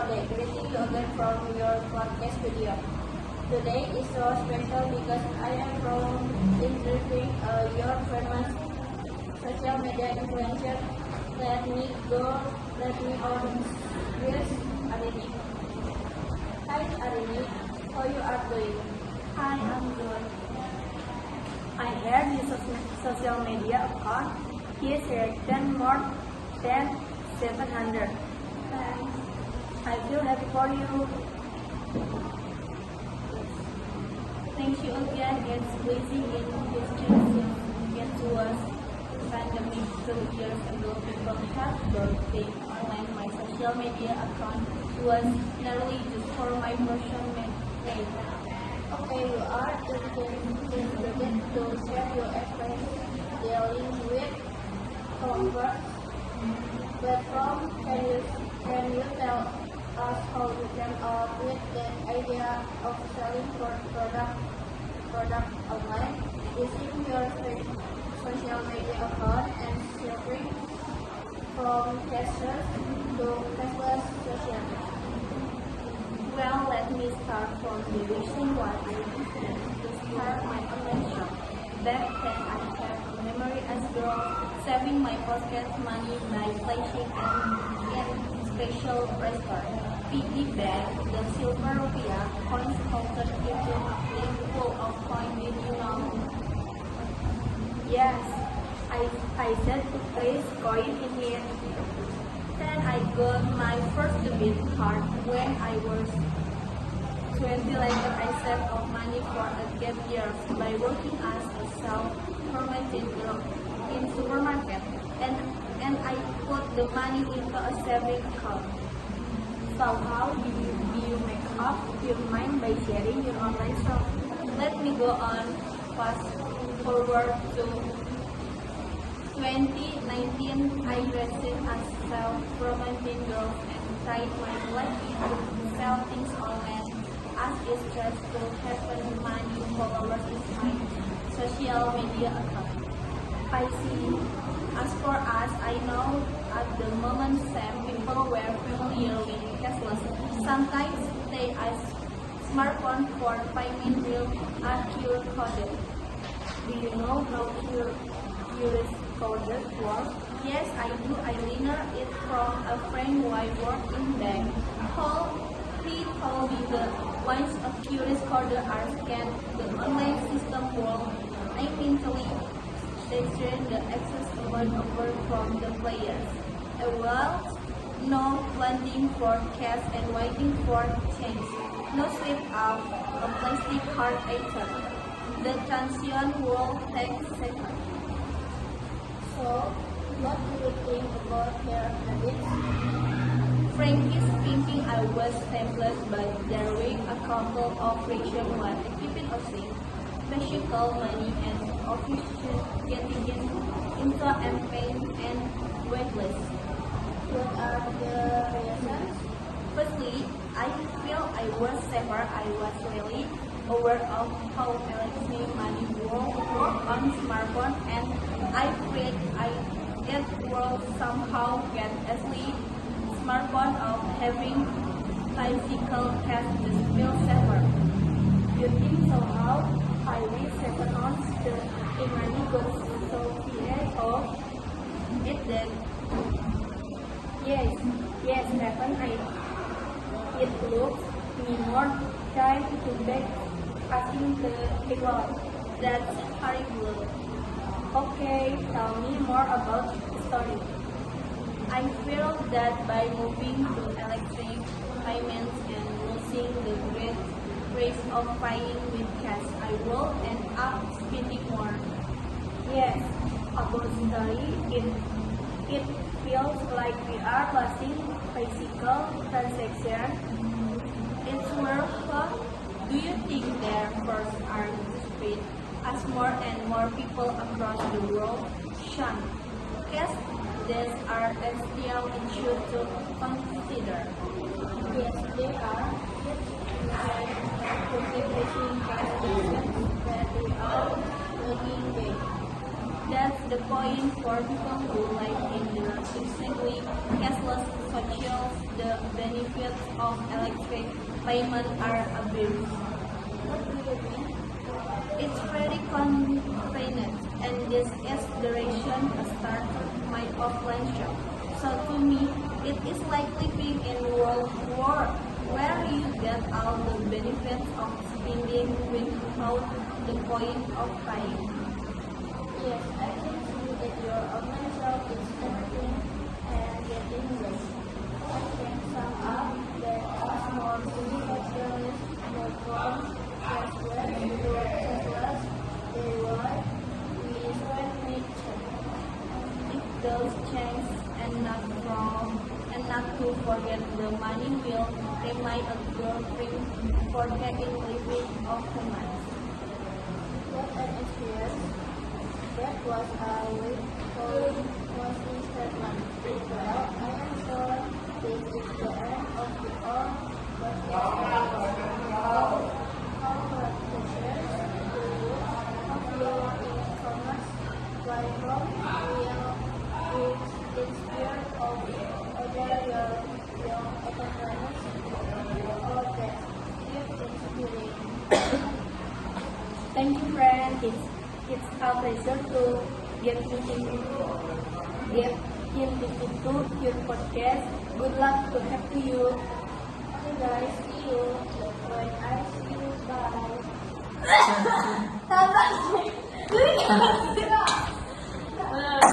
day. Greeting you again from your podcast studio. Today is so special because I am from interviewing your famous social media influencer. Let me on with Arini. Hi Arini, how you are doing? Hi, I'm good. I heard your social media account is rated more than 700. Thanks. I feel happy for you. Thank you again. It's blessing in history since it was pandemic 2 years ago. People have birthday online. My social media account was nearly just for my personal name. Okay, you are dedicated to share your experience dealing with comfort. But can you tell us how you came up with the idea of selling product online using your social media account and shifting from cashless to cashless social media? Well, let me start from the reason why I decided to start my online shop. Back then, I have a memory as girl saving my pocket money by flashing in special restaurant. Piggy bank, the silver rupiah, coins counted into a full of coin. Did you know? Yes, I said to place coin in it. Then I got my first debit card when I was 20. Later, I saved up money for a gap year by working as a self-employed girl in supermarket, and I put the money into a saving account. So how do you make up your mind by sharing your online shop? Let me go on fast forward to 2019. I dressed as self-employed girl and tried my luck to sell things online. As is just to happen, money followers is my social media account. I see. As for us, I know at the moment some people were familiar with cashless. Sometimes they ask smartphone for payment bill are QR coded. Do you know how QR coded works? Yes, I do. I learned it from a friend who I work in bank. He told me that once a QR code are scanned, the online system will immediately return the excess amount over from the players. Well, no planting for cash and waiting for change. No slip up a plastic card item. The transition will take seconds. So, what do you think about their habits? Frankly speaking, I was tempted by their way a couple of friction while keeping a safe, physical money and official getting into pain and weightless. What are the reasons? Firstly, I feel I was safer. I was really aware of how electronic money work on smartphone, and I felt it will somehow get easily smartphone of having physical cash just feel safer. You think so? How I read 7 ounce the money goes so off? It did. Yes, happen I. It looks me more trying to beg asking the people. That's horrible. Okay, tell me more about the story. I feel that by moving to electronic payments and losing the great risk of paying with cash, I will end up spending more. Yes, about story, it feels like we are losing physical transaction. It's worth it. Do you think their first are to spread as more and more people across the world shun cash? These are still issues to consider. Yes, they are. Cultivating transactions that we are looking at. That's the point for people who like in the increasingly cashless socials. The benefit benefits of electric payment are abused. What do you mean? It's very convenient, and this is the reason I started my offline shop. So to me, it is like living in World War, where you get all the benefits of spending without the point of paying. Yes, I can see that your online shop is everything and getting less. I can sum up that as more communications, more forms, as well as they want, we will make change. If those change and not wrong, and not to forget the money will remain a girl free for taking living of humans. What an experience. That was a very closing statement. Well, I am sure this is the end of the all, but congratulations to you of your e-commerce platform will inspire of other young entrepreneurs. All that give inspiration. Thank you, friend. It's a pleasure to get meeting get into your podcast. Good luck to have you. Okay, guys. See you when I see you. Bye.